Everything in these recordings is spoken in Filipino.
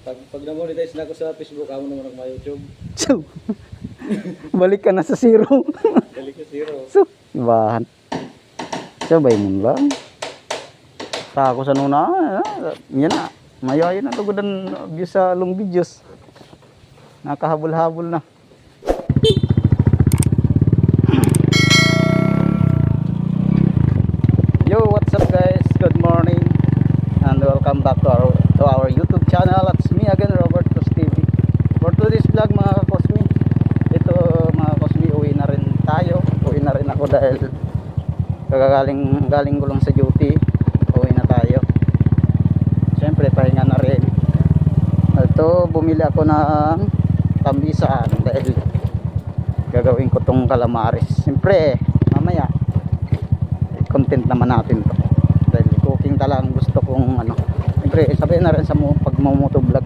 Pag na-monetize na ako sa Facebook, ako naman ako ma-YouTube. So, balik ka na sa zero. Balik sa zero. So, ibahan. Sabay mo lang. Tako sa nuna. Yan na. Mayayin na tugudan view sa long videos. Nakahabol-habol na. Yo, what's up guys? Good morning. And welcome back to our YouTube channel. It's me again, Robert Cos TV. For today's vlog mga Cosmi, ito mga Cosmi, uwi na rin tayo. Uwi na rin ako dahil galing ko lang sa duty. Uwi na tayo. Siyempre pahinga na rin. Ito, bumili ako ng tambisa dahil gagawin ko tong calamares. Siyempre mamaya content naman natin to dahil cooking talagang gusto kong siyempre sabihin na rin sa pagmamotovlog.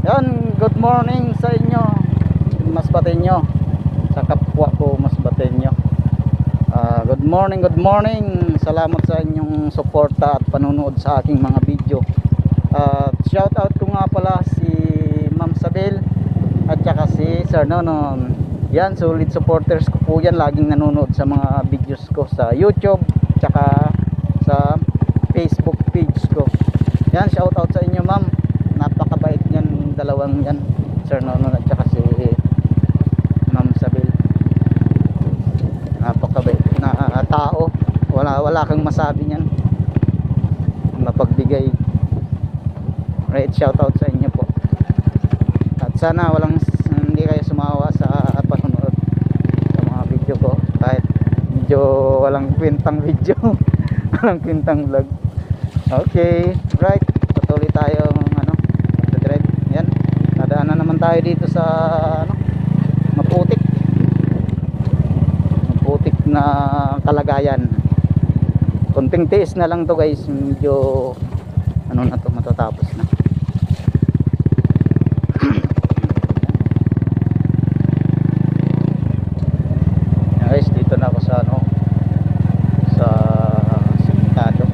Yan, good morning sa inyo Masbateño, sa kapwa ko Masbateño. Good morning, salamat sa inyong suporta at panunood sa aking mga video. Shout out ko nga pala si Ma'am Sabel at saka si Sir Nonon. Yan, solid supporters ko po yan, laging nanonood sa mga videos ko sa YouTube tsaka sa Facebook page ko. Yan, shout out sa inyo ma'am, napakabait yan, dalawang yan, Sir Nonon at saka si Ma'am Sabel. Napakabait na tao, wala kang masabi niyan, mapagbigay. Right, shout out sa inyo po. At sana hindi kayo sumawa sa panonood sa mga video ko, kahit medyo walang kwentang video. Walang kwentang vlog. Okay, right, patuloy tayo magdadrive. Yan, nadaanan naman tayo dito sa maputik na kalagayan. Konting tiis na lang to guys, medyo na to, matatapos na. Guys, dito na ako sa sa Sintado.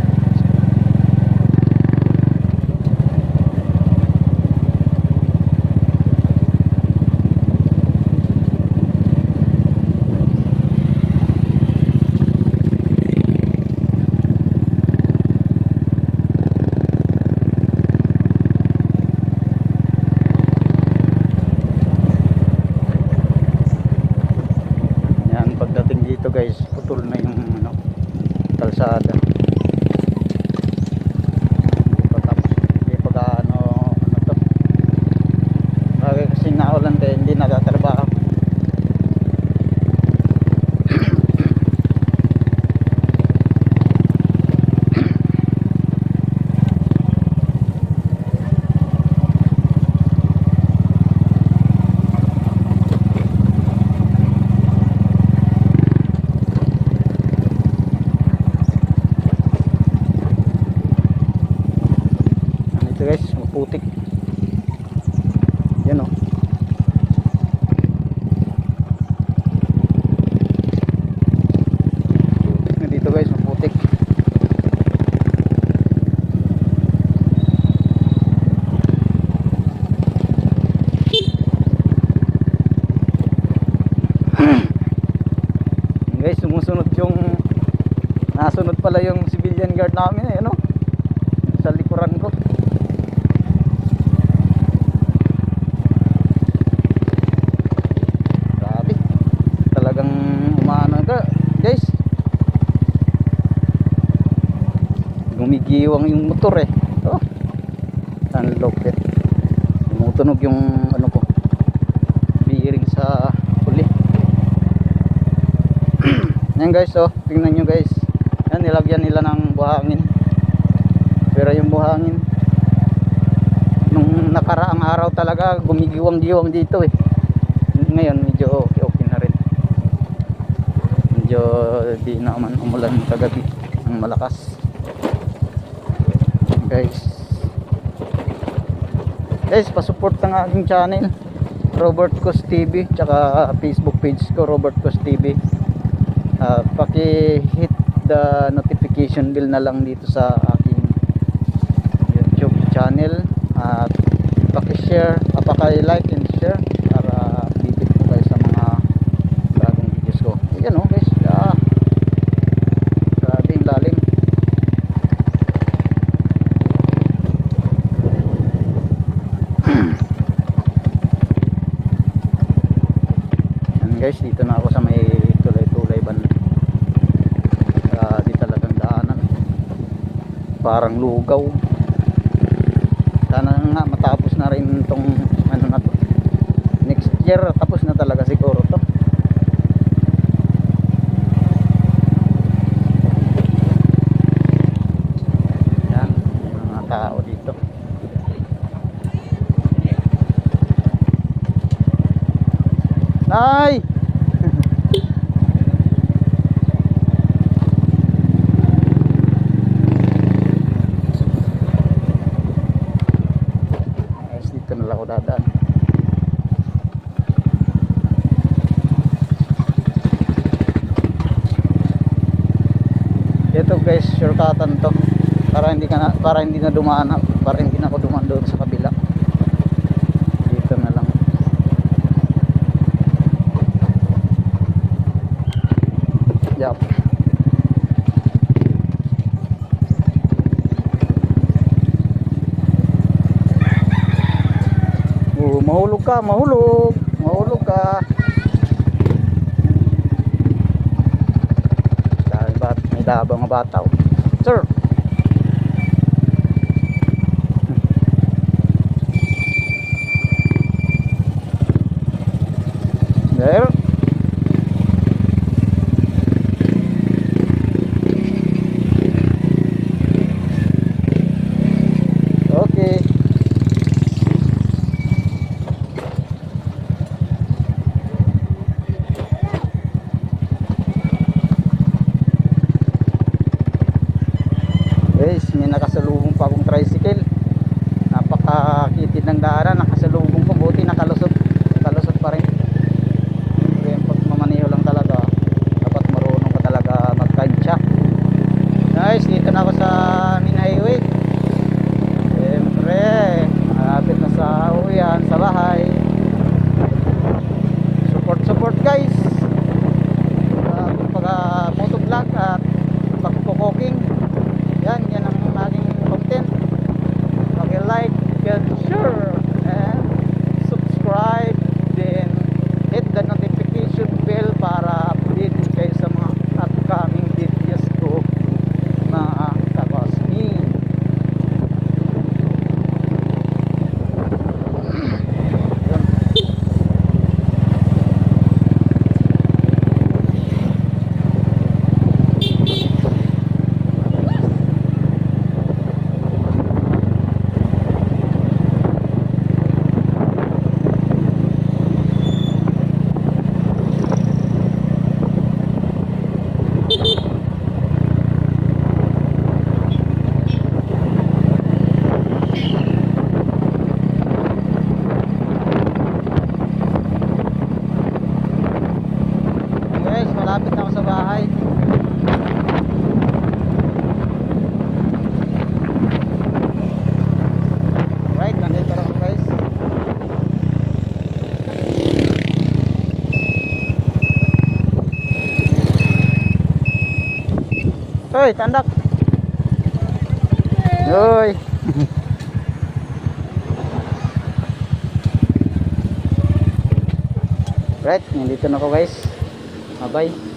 Pagdating dito guys, putol na yung kalsada. Hindi pa to. Bagay kasing naulan kaya hindi natatrabaho. Guys, maputik yan putik na dito guys, maputik. Guys, sumusunod nasunod pala yung civilian guard namin sa likuran ko. Guys, gumigiwang yung motor ang lupit, tumutunog yung ko bearing sa huli. Yan guys, tingnan nyo guys, yan, nilagyan nila ng buhangin, pero yung buhangin nung nakaraang araw talaga gumigiwang-giwang dito ngayon medyo okay na rin. Medyo di naman umulan kagabi ng malakas. Guys, pasupport ng aking channel Robert Cos TV, tsaka Facebook page ko Robert Cos TV. Paki-hit the notification bell na lang dito sa aking YouTube channel at share, like and share para updated po kayo sa mga bagong videos ko. Ayan o guys, grabe yung lalim. Yan guys, dito na ako sa may tulay-tulay banda. Di talagang daanan, parang lugaw. Sana nga matapos na rin itong ano na to. Next year tapos na talaga siguro to. Yan, may mga tao dito. Nay! Dito na lang ako dadaan. Ito guys, shortcutan to para hindi na dumaan, para hindi na ako dumaan doon sa kabila. Dito na lang. Yup. Mahulog ka, mahulog ka. Dahil may dabang mga bata. Sir. There. Okay. Guys, may nakasalubong pa akong tricycle. Napakakitid ng daanan. Nakasalubong ko, buti nakalusot pa rin. Kaya pag mamaniho lang talaga, dapat marunong ka talaga magkansya. Guys, dito na ako sa main highway. Siyempre, malapit na sa uwian, sa bahay. Support guys pag motovlog at pagkukoking. Yan ang aking content. Pag-like and share and subscribe, then hit the notification bell para update kayo sa mga upcoming videos ko na kakasmi. Malapit na ako sa bahay. Right, nandito ako guys. Hoy, tandak. Hoy. Right, nandito na ako guys. Bye-bye.